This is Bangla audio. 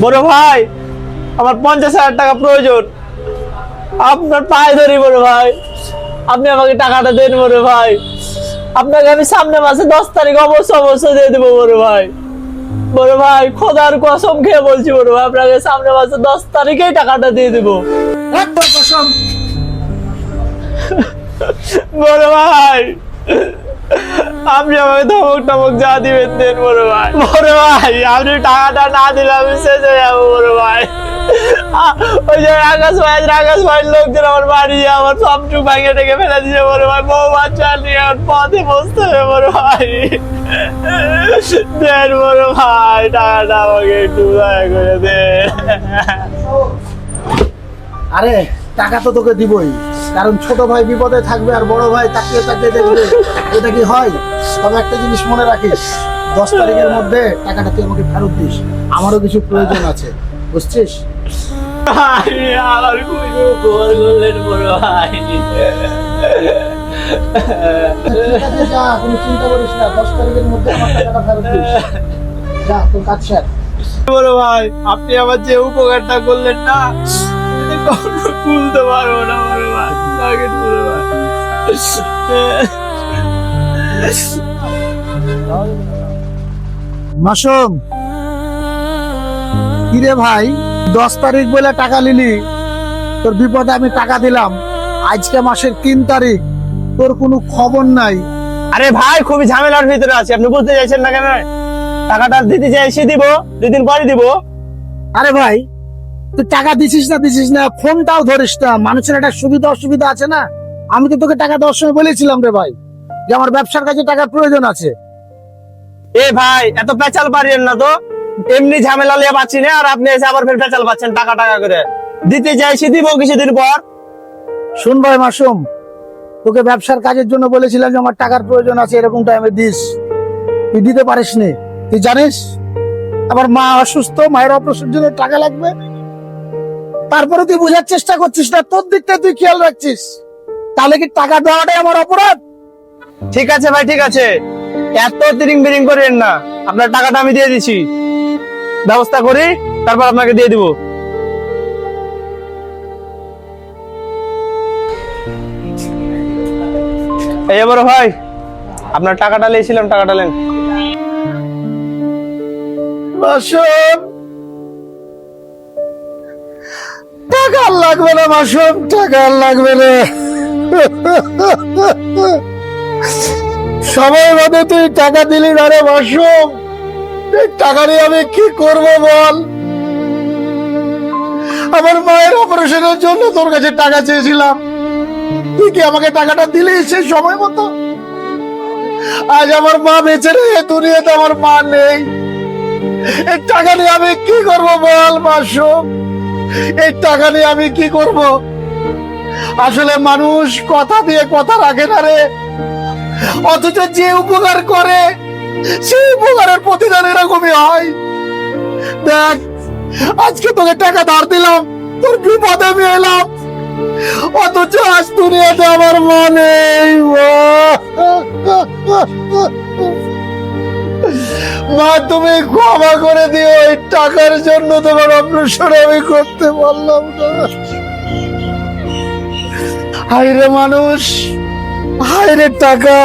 বড় ভাই, আমার 50,000 টাকা প্রয়োজন। আপনার পায়ে ধরি বড় ভাই, আপনি আমাকে টাকাটা দেন বড় ভাই। আপনাকে আমি সামনে মাসে 10 তারিখ অবশ্যই দিয়ে দেবো বড় ভাই। বড় ভাই, খোদার কসম খেয়ে বলছি বড় ভাই, আপনাকে সামনে মাসে 10 তারিখেই টাকাটা দিয়ে দেবো। একদম কসম। বড় ভাই, আপনি আমাকে ধমক টমক যা দিবেন দেন বড় ভাই। বড় ভাই, আপনি টাকাটা না দিলে আমি শেষ হয়ে যাবো বড় ভাই। ওই যে রাগাস ভাই লোকজন আমার বাড়ি আমার সবটুকু ভাঙে টেকে ফেলে দিয়েছে বড় ভাই। বউ বাচ্চা নিয়ে আমার পথে বসতে হবে বড় ভাই। দেন বড় ভাই, টাকাটা আমাকে একটু দয়া করে দেন। আরে টাকা তো তোকে দিবই, কারণ ছোট ভাই বিপদে থাকবে আর বড় ভাই তাকিয়ে তাকিয়ে দেখবে, এটা কি হয়? তবে একটা জিনিস মনে রাখিস, 10 তারিখের মধ্যে টাকাটা তুই আমাকে ফেরত দিস, আমারও কিছু প্রয়োজন আছে, বুঝছিস? আমার খুবই উপকার করলেন বড় ভাই। ঠিক আছে, যা, কোনো চিন্তা করিস না, 10 তারিখের মধ্যে আমার টাকাটা ফেরত দিস। যা, তোর কাজ শেষ। বড় ভাই, আপনি আমার যে উপকারটা করলেন না, এটা কখনো ভুলতে পারবো না বড় ভাই। আগে বড় ভাই। মাসুম, কিরে ভাই, 10 তারিখ বলে টাকা নিলি, তোর বিপদে আমি টাকা দিলাম, আজকে মাসের 3 তারিখ, তোর কোনো খবর নাই। আরে ভাই, খুবই ঝামেলার ভিতরে আছি, আপনি বুঝতে চাইছেন না কেন? টাকাটা দিতে চাইছি, দিব 2 দিন পরে দিব। আরে ভাই, তুই টাকা দিছিস না ফোনটাও ধরিস না, মানুষের একটা সুবিধা অসুবিধা আছে না? আমি তো তোকে টাকা দেওয়ার সময় বলেছিলাম রে ভাই, যে আমার ব্যবসার কাজে টাকার প্রয়োজন আছে। এ ভাই, এত পেঁচাল পারিয়েন না তো। এমনি ঝামেলা লিয়ে পাচ্ছি না, আর আপনি এসে আবার ফের পেঁচাল পাচ্ছেন টাকা টাকা করে। দিতে চাইছি, দিব কিছুদিন পর। শুন ভাই মাসুম, তোকে ব্যবসার কাজের জন্য বলেছিলাম যে আমার টাকার প্রয়োজন আছে, এরকম টাইমে দিস, তুই দিতে পারিস নি। তুই জানিস আমার মা অসুস্থ, মায়ের অপারেশনের জন্য টাকা লাগবে, তারপরে তুই বোঝার চেষ্টা করছিস না, তোর দিকটা তুই খেয়াল রাখছিস, তাহলে কি টাকা দেওয়াটাই আমার অপরাধ? ঠিক আছে ভাই, ঠিক আছে, এত তিরিং বিরিং করেন না। আপনার টাকাটা আমি দিয়ে দিচ্ছি, ব্যবস্থা করি, তারপর আপনাকে দিয়ে দিব। এই বড় ভাই, আপনার টাকাটা নিয়েছিলাম, টাকাটা নেন। মাসুম, টাকা আর লাগবে না মাসুম, টাকা আর লাগবে না। সময় মতো তুই টাকা দিলি না রে মাসুম, এই টাকা নিয়ে আমি কি করব বল? আমার মায়ের অপারেশনের জন্য তোর কাছে টাকা চেয়েছিলাম, তুই কি আমাকে টাকাটা দিলি সেই সময় মতো? আজ আমার মা বেঁচে নেই, দুনিয়াতে আমার মা নেই, এই টাকা নিয়ে আমি কি করব বল মাসুম? এই টাকা নিয়ে আমি কি করব? আসলে মানুষ কথা দিয়ে কথা রাখে না রে, অথচ যে উপকার করে সেই উপকারের প্রতিদান এরকমই হয়। দেখ, আজকে তোকে টাকা ধার দিলাম, তোর বিপদে আমি এলাম, অথচ আজ দুনিয়াতে আমার মা নেই। মা, তুমি ক্ষমা করে দিও, এই টাকার জন্য তোমার অপারেশন আমি করতে পারলাম না। হায় রে মানুষ, হায় রে টাকা।